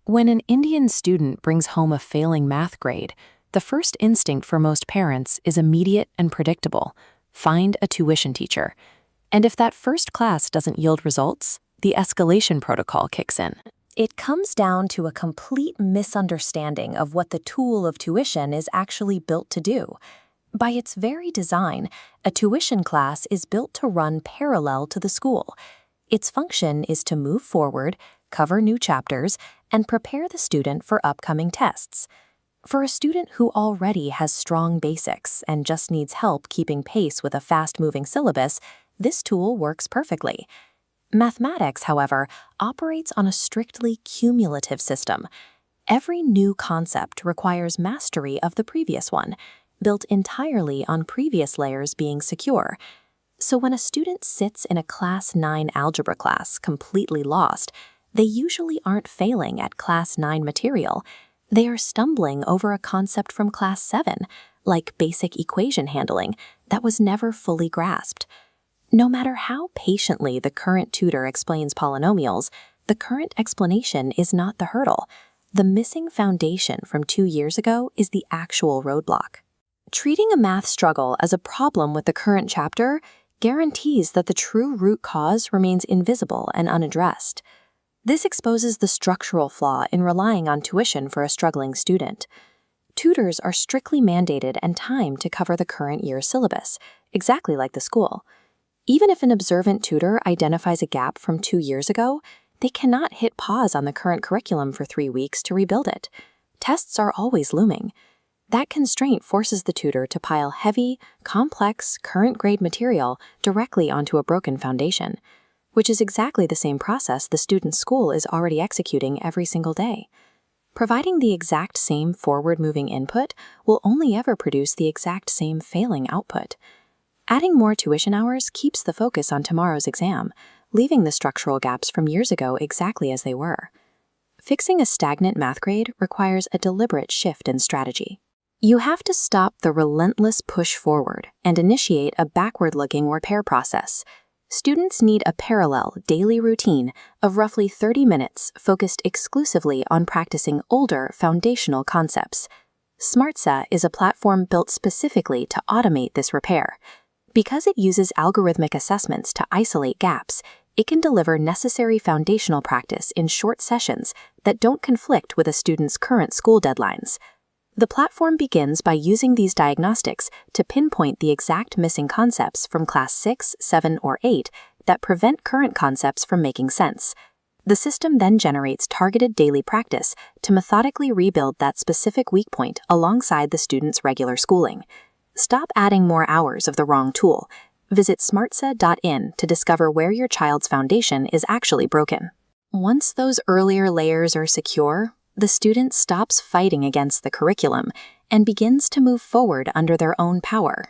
When an Indian student brings home a failing math grade, the first instinct for most parents is immediate and predictable: find a tuition teacher. And if that first class doesn't yield results, the escalation protocol kicks in. It comes down to a complete misunderstanding of what the tool of tuition is actually built to do. By its very design, a tuition class is built to run parallel to the school. Its function is to move forward, cover new chapters, and prepare the student for upcoming tests. For a student who already has strong basics and just needs help keeping pace with a fast-moving syllabus, this tool works perfectly. Mathematics, however, operates on a strictly cumulative system. Every new concept requires mastery of the previous one, built entirely on previous layers being secure. So when a student sits in a Class 9 algebra class completely lost, they usually aren't failing at Class 9 material. They are stumbling over a concept from Class 7, like basic equation handling, that was never fully grasped. No matter how patiently the current tutor explains polynomials, the current explanation is not the hurdle. The missing foundation from 2 years ago is the actual roadblock. Treating a math struggle as a problem with the current chapter guarantees that the true root cause remains invisible and unaddressed. This exposes the structural flaw in relying on tuition for a struggling student. Tutors are strictly mandated and timed to cover the current year's syllabus, exactly like the school. Even if an observant tutor identifies a gap from 2 years ago, they cannot hit pause on the current curriculum for 3 weeks to rebuild it. Tests are always looming. That constraint forces the tutor to pile heavy, complex, current grade material directly onto a broken foundation, which is exactly the same process the student's school is already executing every single day. Providing the exact same forward-moving input will only ever produce the exact same failing output. Adding more tuition hours keeps the focus on tomorrow's exam, leaving the structural gaps from years ago exactly as they were. Fixing a stagnant math grade requires a deliberate shift in strategy. You have to stop the relentless push forward and initiate a backward-looking repair process. Students need a parallel daily routine of roughly 30 minutes focused exclusively on practicing older foundational concepts. SMARTSA is a platform built specifically to automate this repair. Because it uses algorithmic assessments to isolate gaps, it can deliver necessary foundational practice in short sessions that don't conflict with a student's current school deadlines. The platform begins by using these diagnostics to pinpoint the exact missing concepts from Class 6, 7, or 8 that prevent current concepts from making sense. The system then generates targeted daily practice to methodically rebuild that specific weak point alongside the student's regular schooling. Stop adding more hours of the wrong tool. Visit smartsa.in to discover where your child's foundation is actually broken. Once those earlier layers are secure, the student stops fighting against the curriculum and begins to move forward under their own power.